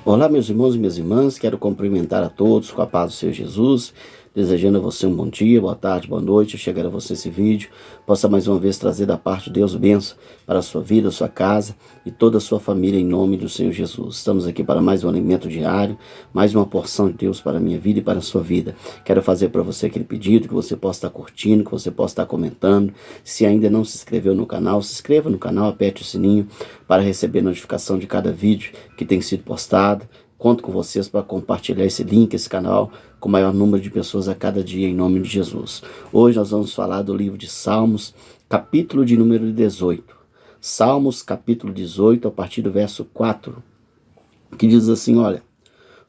Olá, meus irmãos e minhas irmãs, quero cumprimentar a todos com a paz do Senhor Jesus, desejando a você um bom dia, boa tarde, boa noite, chegar a você esse vídeo, possa mais uma vez trazer da parte de Deus bênção para a sua vida, a sua casa e toda a sua família em nome do Senhor Jesus. Estamos aqui para mais um alimento diário, mais uma porção de Deus para a minha vida e para a sua vida. Quero fazer para você aquele pedido, que você possa estar curtindo, que você possa estar comentando. Se ainda não se inscreveu no canal, se inscreva no canal, aperte o sininho para receber notificação de cada vídeo que tem sido postado. Conto com vocês para compartilhar esse link, esse canal, com o maior número de pessoas a cada dia, em nome de Jesus. Hoje nós vamos falar do livro de Salmos, capítulo de número 18. Salmos, capítulo 18, a partir do verso 4, que diz assim, olha: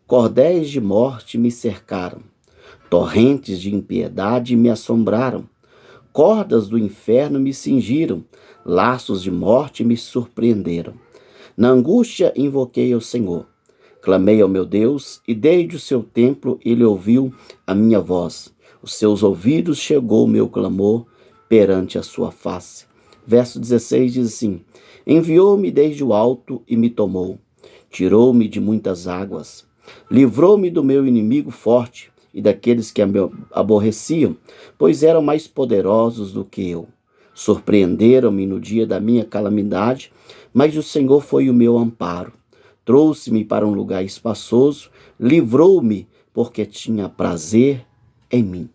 Cordéis de morte me cercaram, torrentes de impiedade me assombraram, cordas do inferno me cingiram, laços de morte me surpreenderam. Na angústia invoquei ao Senhor. Clamei ao meu Deus, e desde o seu templo ele ouviu a minha voz. Os seus ouvidos chegou o meu clamor perante a sua face. Verso 16 diz assim: Enviou-me desde o alto e me tomou. Tirou-me de muitas águas. Livrou-me do meu inimigo forte e daqueles que me aborreciam, pois eram mais poderosos do que eu. Surpreenderam-me no dia da minha calamidade, mas o Senhor foi o meu amparo. Trouxe-me para um lugar espaçoso, livrou-me porque tinha prazer em mim.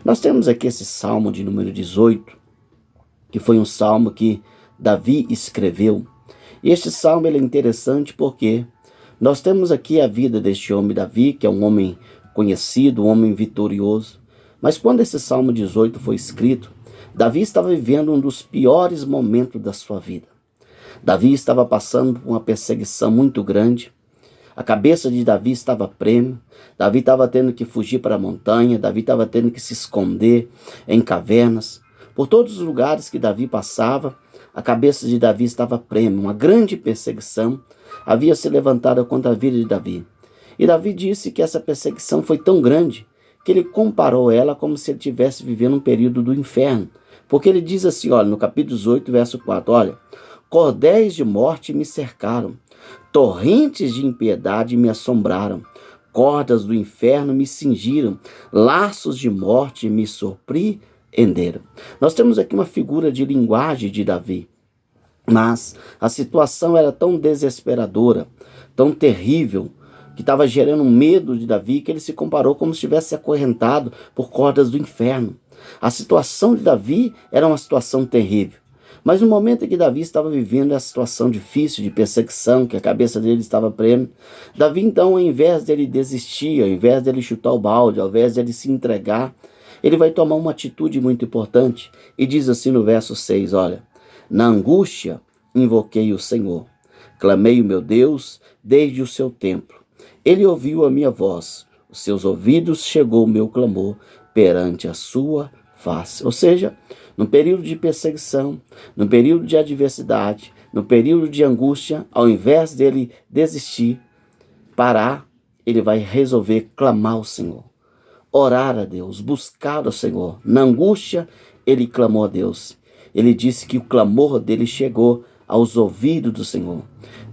Nós temos aqui esse salmo de número 18, que foi um salmo que Davi escreveu. E este salmo ele é interessante porque nós temos aqui a vida deste homem Davi, que é um homem conhecido, um homem vitorioso. Mas quando esse salmo 18 foi escrito, Davi estava vivendo um dos piores momentos da sua vida. Davi estava passando por uma perseguição muito grande. A cabeça de Davi estava prêmio. Davi estava tendo que fugir para a montanha. Davi estava tendo que se esconder em cavernas. Por todos os lugares que Davi passava, a cabeça de Davi estava prêmio. Uma grande perseguição havia se levantado contra a vida de Davi. E Davi disse que essa perseguição foi tão grande que ele comparou ela como se ele estivesse vivendo um período do inferno. Porque ele diz assim, olha, no capítulo 18, verso 4, olha: Cordéis de morte me cercaram, torrentes de impiedade me assombraram, cordas do inferno me cingiram, laços de morte me surpreenderam. Nós temos aqui uma figura de linguagem de Davi, mas a situação era tão desesperadora, tão terrível, que estava gerando um medo de Davi, que ele se comparou como se estivesse acorrentado por cordas do inferno. A situação de Davi era uma situação terrível. Mas no momento em que Davi estava vivendo essa situação difícil de perseguição, que a cabeça dele estava prêmio, Davi então, ao invés dele desistir, ao invés dele chutar o balde, ao invés dele se entregar, ele vai tomar uma atitude muito importante e diz assim no verso 6, olha: Na angústia invoquei o Senhor, clamei o meu Deus desde o seu templo. Ele ouviu a minha voz, os seus ouvidos chegou o meu clamor perante a sua face. Ou seja, no período de perseguição, no período de adversidade, no período de angústia, ao invés dele desistir, parar, ele vai resolver clamar ao Senhor, orar a Deus, buscar ao Senhor. Na angústia, ele clamou a Deus. Ele disse que o clamor dele chegou aos ouvidos do Senhor.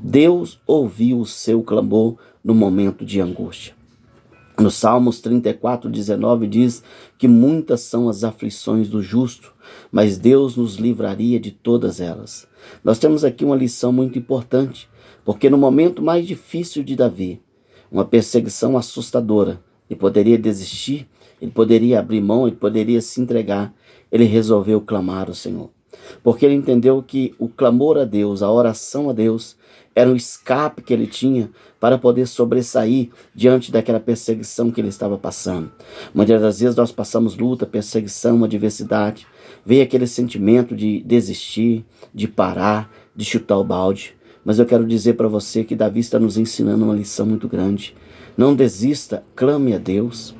Deus ouviu o seu clamor no momento de angústia. No Salmos 34, 19 diz que muitas são as aflições do justo, mas Deus nos livraria de todas elas. Nós temos aqui uma lição muito importante, porque no momento mais difícil de Davi, uma perseguição assustadora, ele poderia desistir, ele poderia abrir mão, ele poderia se entregar, ele resolveu clamar ao Senhor. Porque ele entendeu que o clamor a Deus, a oração a Deus, era um escape que ele tinha para poder sobressair diante daquela perseguição que ele estava passando. Muitas das vezes nós passamos luta, perseguição, adversidade, vem aquele sentimento de desistir, de parar, de chutar o balde. Mas eu quero dizer para você que Davi está nos ensinando uma lição muito grande. Não desista, clame a Deus.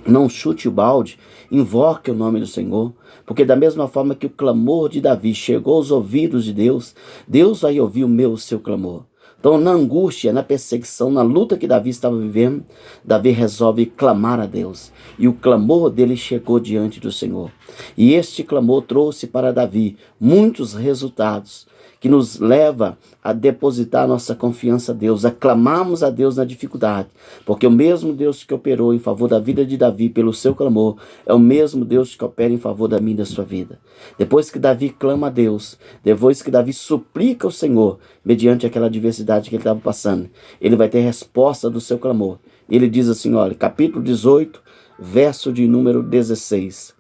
Não chute o balde, invoque o nome do Senhor, porque da mesma forma que o clamor de Davi chegou aos ouvidos de Deus, Deus vai ouvir o seu clamor. Então, na angústia, na perseguição, na luta que Davi estava vivendo, Davi resolve clamar a Deus. E o clamor dele chegou diante do Senhor. E este clamor trouxe para Davi muitos resultados que nos leva a depositar nossa confiança a Deus, a clamarmos a Deus na dificuldade, porque o mesmo Deus que operou em favor da vida de Davi pelo seu clamor, é o mesmo Deus que opera em favor da minha e da sua vida. Depois que Davi clama a Deus, depois que Davi suplica ao Senhor, mediante aquela adversidade que ele estava passando, ele vai ter resposta do seu clamor. Ele diz assim, olha, capítulo 18, verso de número 16.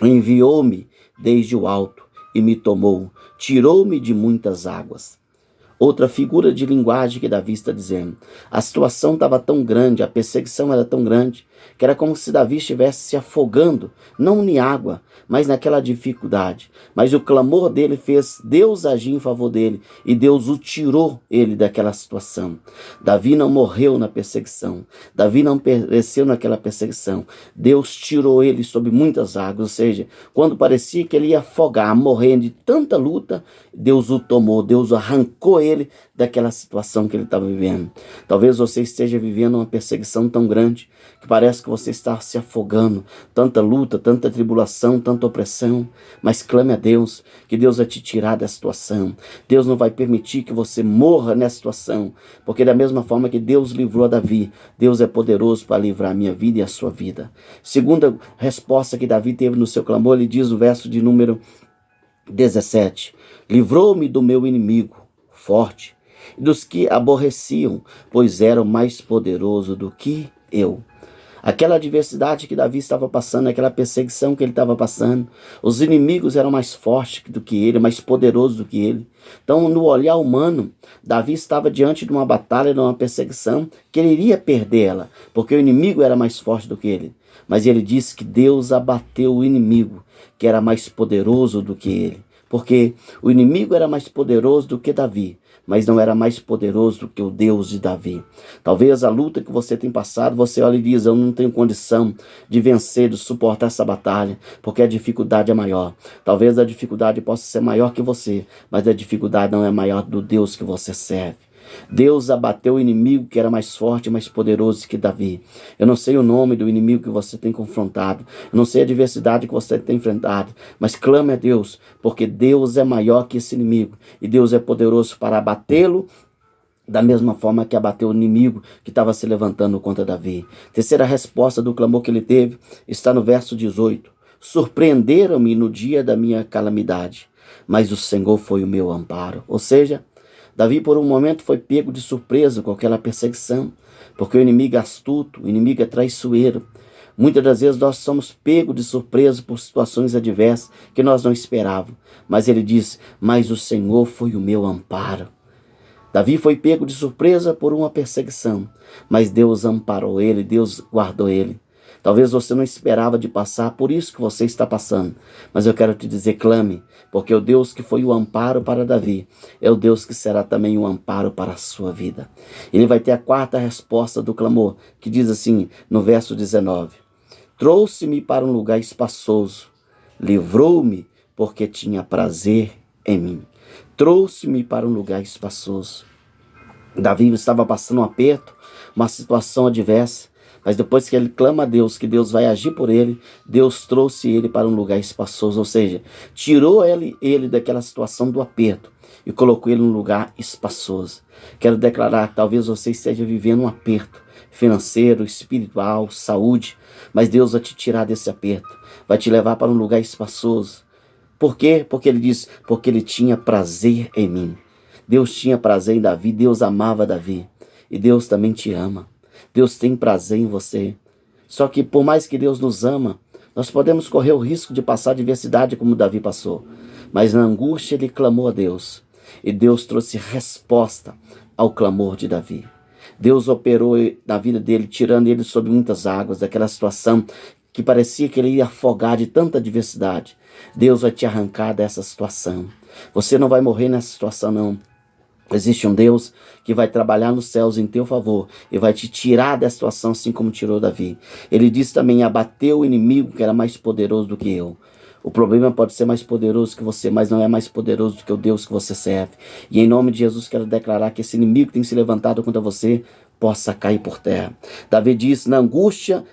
Enviou-me desde o alto e me tomou, tirou-me de muitas águas. Outra figura de linguagem que Davi está dizendo. A situação estava tão grande, a perseguição era tão grande, que era como se Davi estivesse se afogando, não em água, mas naquela dificuldade. Mas o clamor dele fez Deus agir em favor dele, e Deus o tirou ele daquela situação. Davi não morreu na perseguição, Davi não pereceu naquela perseguição. Deus tirou ele sob muitas águas, ou seja, quando parecia que ele ia afogar, morrer de tanta luta, Deus o tomou, Deus arrancou ele daquela situação que ele estava vivendo. Talvez você esteja vivendo uma perseguição tão grande que parece que você está se afogando, tanta luta, tanta tribulação, tanta opressão, mas clame a Deus, que Deus vai te tirar da situação. Deus não vai permitir que você morra nessa situação, porque da mesma forma que Deus livrou a Davi, Deus é poderoso para livrar a minha vida e a sua vida. Segunda resposta que Davi teve no seu clamor, ele diz o verso de número 17, livrou-me do meu inimigo forte, e dos que aborreciam, pois eram mais poderoso do que eu. Aquela adversidade que Davi estava passando, aquela perseguição que ele estava passando, os inimigos eram mais fortes do que ele, mais poderosos do que ele. Então, no olhar humano, Davi estava diante de uma batalha, de uma perseguição, que ele iria perder ela, porque o inimigo era mais forte do que ele. Mas ele disse que Deus abateu o inimigo, que era mais poderoso do que ele. Porque o inimigo era mais poderoso do que Davi, mas não era mais poderoso do que o Deus de Davi. Talvez a luta que você tem passado, você olha e diz, eu não tenho condição de vencer, de suportar essa batalha, porque a dificuldade é maior. Talvez a dificuldade possa ser maior que você, mas a dificuldade não é maior do Deus que você serve. Deus abateu o inimigo que era mais forte e mais poderoso que Davi. Eu não sei o nome do inimigo que você tem confrontado, eu não sei a adversidade que você tem enfrentado, mas clame a Deus, porque Deus é maior que esse inimigo, e Deus é poderoso para abatê-lo, da mesma forma que abateu o inimigo que estava se levantando contra Davi. Terceira resposta do clamor que ele teve está no verso 18. Surpreenderam-me no dia da minha calamidade, mas o Senhor foi o meu amparo. Ou seja, Davi por um momento foi pego de surpresa com aquela perseguição, porque o inimigo é astuto, o inimigo é traiçoeiro. Muitas das vezes nós somos pegos de surpresa por situações adversas que nós não esperávamos. Mas ele diz, mas o Senhor foi o meu amparo. Davi foi pego de surpresa por uma perseguição, mas Deus amparou ele, Deus guardou ele. Talvez você não esperava de passar por isso que você está passando, mas eu quero te dizer, clame, porque o Deus que foi o amparo para Davi é o Deus que será também o amparo para a sua vida. Ele vai ter a quarta resposta do clamor, que diz assim no verso 19, trouxe-me para um lugar espaçoso, livrou-me porque tinha prazer em mim. Trouxe-me para um lugar espaçoso. Davi estava passando um aperto, uma situação adversa, mas depois que ele clama a Deus, que Deus vai agir por ele, Deus trouxe ele para um lugar espaçoso, ou seja, tirou ele daquela situação do aperto e colocou ele num lugar espaçoso. Quero declarar que talvez você esteja vivendo um aperto financeiro, espiritual, saúde, mas Deus vai te tirar desse aperto, vai te levar para um lugar espaçoso. Por quê? Porque ele diz, porque ele tinha prazer em mim. Deus tinha prazer em Davi, Deus amava Davi, e Deus também te ama. Deus tem prazer em você. Só que por mais que Deus nos ama, nós podemos correr o risco de passar adversidade como Davi passou. Mas na angústia ele clamou a Deus. E Deus trouxe resposta ao clamor de Davi. Deus operou na vida dele, tirando ele sob muitas águas, daquela situação que parecia que ele ia afogar de tanta adversidade. Deus vai te arrancar dessa situação. Você não vai morrer nessa situação, não. Existe um Deus que vai trabalhar nos céus em teu favor e vai te tirar dessa situação assim como tirou Davi. Ele diz também, abateu o inimigo que era mais poderoso do que eu. O problema pode ser mais poderoso que você, mas não é mais poderoso do que o Deus que você serve. E em nome de Jesus quero declarar que esse inimigo que tem se levantado contra você possa cair por terra. Davi diz, na angústia,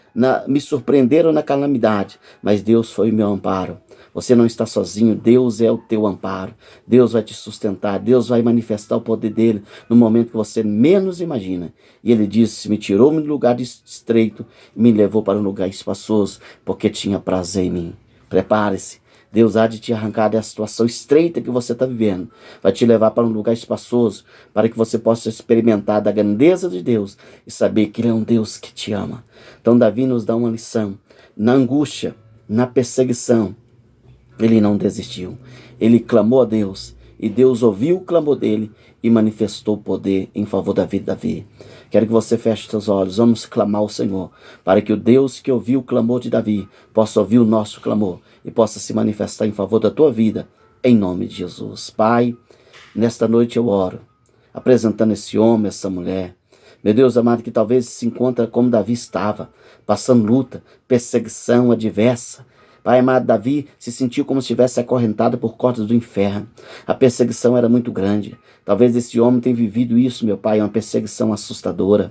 me surpreenderam na calamidade, mas Deus foi o meu amparo. Você não está sozinho, Deus é o teu amparo. Deus vai te sustentar, Deus vai manifestar o poder dele no momento que você menos imagina. E ele disse, me tirou-me do lugar estreito e me levou para um lugar espaçoso, porque tinha prazer em mim. Prepare-se. Deus há de te arrancar dessa situação estreita que você está vivendo. Vai te levar para um lugar espaçoso, para que você possa experimentar da grandeza de Deus e saber que Ele é um Deus que te ama. Então Davi nos dá uma lição. Na angústia, na perseguição, ele não desistiu. Ele clamou a Deus e Deus ouviu o clamor dele e manifestou poder em favor da vida de Davi. Quero que você feche seus olhos, vamos clamar ao Senhor, para que o Deus que ouviu o clamor de Davi possa ouvir o nosso clamor e possa se manifestar em favor da tua vida, em nome de Jesus. Pai, nesta noite eu oro, apresentando esse homem, essa mulher, meu Deus amado, que talvez se encontra como Davi estava, passando luta, perseguição adversa. Pai amado, Davi se sentiu como se estivesse acorrentado por cordas do inferno. A perseguição era muito grande. Talvez esse homem tenha vivido isso, meu Pai, uma perseguição assustadora.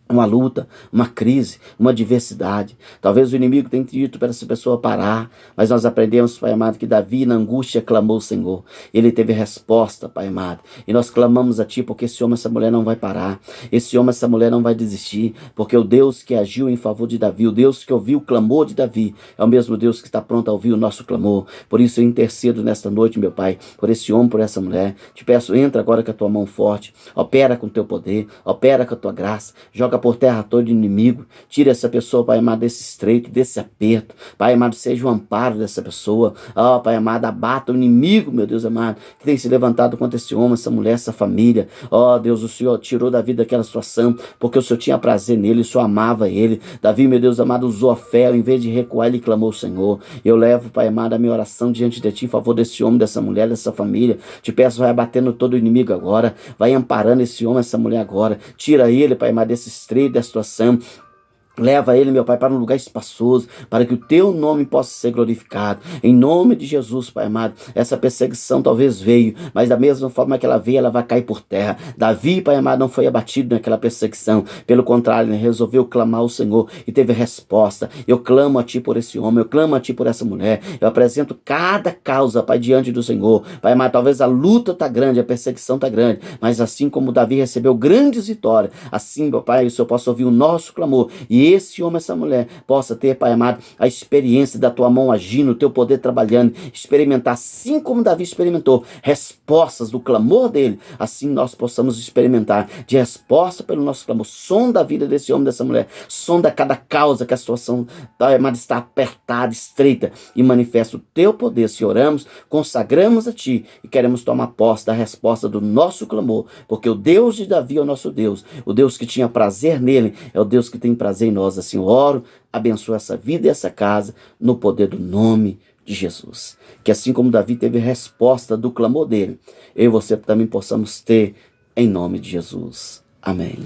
Uma luta, uma crise, uma adversidade. Talvez o inimigo tenha dito para essa pessoa parar, mas nós aprendemos, Pai amado, que Davi na angústia clamou ao Senhor. Ele teve resposta, Pai amado. E nós clamamos a Ti porque esse homem, essa mulher não vai parar. Esse homem, essa mulher não vai desistir, porque o Deus que agiu em favor de Davi, o Deus que ouviu o clamor de Davi, é o mesmo Deus que está pronto a ouvir o nosso clamor. Por isso eu intercedo nesta noite, meu Pai, por esse homem, por essa mulher. Te peço, entra agora com a Tua mão forte, opera com o Teu poder, opera com a Tua graça, joga por terra todo inimigo, tira essa pessoa, Pai amado, desse estreito, desse aperto. Pai amado, seja o amparo dessa pessoa. Pai amado, abata o inimigo, meu Deus amado, que tem se levantado contra esse homem, essa mulher, essa família. Deus, o Senhor tirou da vida daquela situação, porque o Senhor tinha prazer nele, o Senhor amava ele. Davi, meu Deus amado, usou a fé, em vez de recuar, ele clamou ao Senhor. Eu levo, Pai amado, a minha oração diante de Ti, em favor desse homem, dessa mulher, dessa família. Te peço, vai abatendo todo o inimigo agora, vai amparando esse homem, essa mulher agora. Tira ele, Pai amado, desse estreito, dessa situação. Leva ele, meu Pai, para um lugar espaçoso, para que o Teu nome possa ser glorificado. Em nome de Jesus, Pai amado, essa perseguição talvez veio, mas da mesma forma que ela veio, ela vai cair por terra. Davi, Pai amado, não foi abatido naquela perseguição. Pelo contrário, ele resolveu clamar ao Senhor e teve resposta. Eu clamo a Ti por esse homem, eu clamo a Ti por essa mulher. Eu apresento cada causa, Pai, diante do Senhor. Pai amado, talvez a luta está grande, a perseguição está grande, mas assim como Davi recebeu grandes vitórias, assim, meu Pai, o Senhor possa ouvir o nosso clamor e esse homem, essa mulher, possa ter, Pai amado, a experiência da Tua mão agindo, o Teu poder trabalhando, experimentar, assim como Davi experimentou, respostas do clamor dele, assim nós possamos experimentar de resposta pelo nosso clamor. Sonda a vida desse homem, dessa mulher, sonda cada causa que a situação, Pai amado, está apertada, estreita, e manifesta o Teu poder. Se oramos, consagramos a Ti e queremos tomar posse da resposta do nosso clamor, porque o Deus de Davi é o nosso Deus, o Deus que tinha prazer nele, é o Deus que tem prazer em nós. Assim eu oro, abençoa essa vida e essa casa no poder do nome de Jesus. Que assim como Davi teve resposta do clamor dele, eu e você também possamos ter em nome de Jesus. Amém.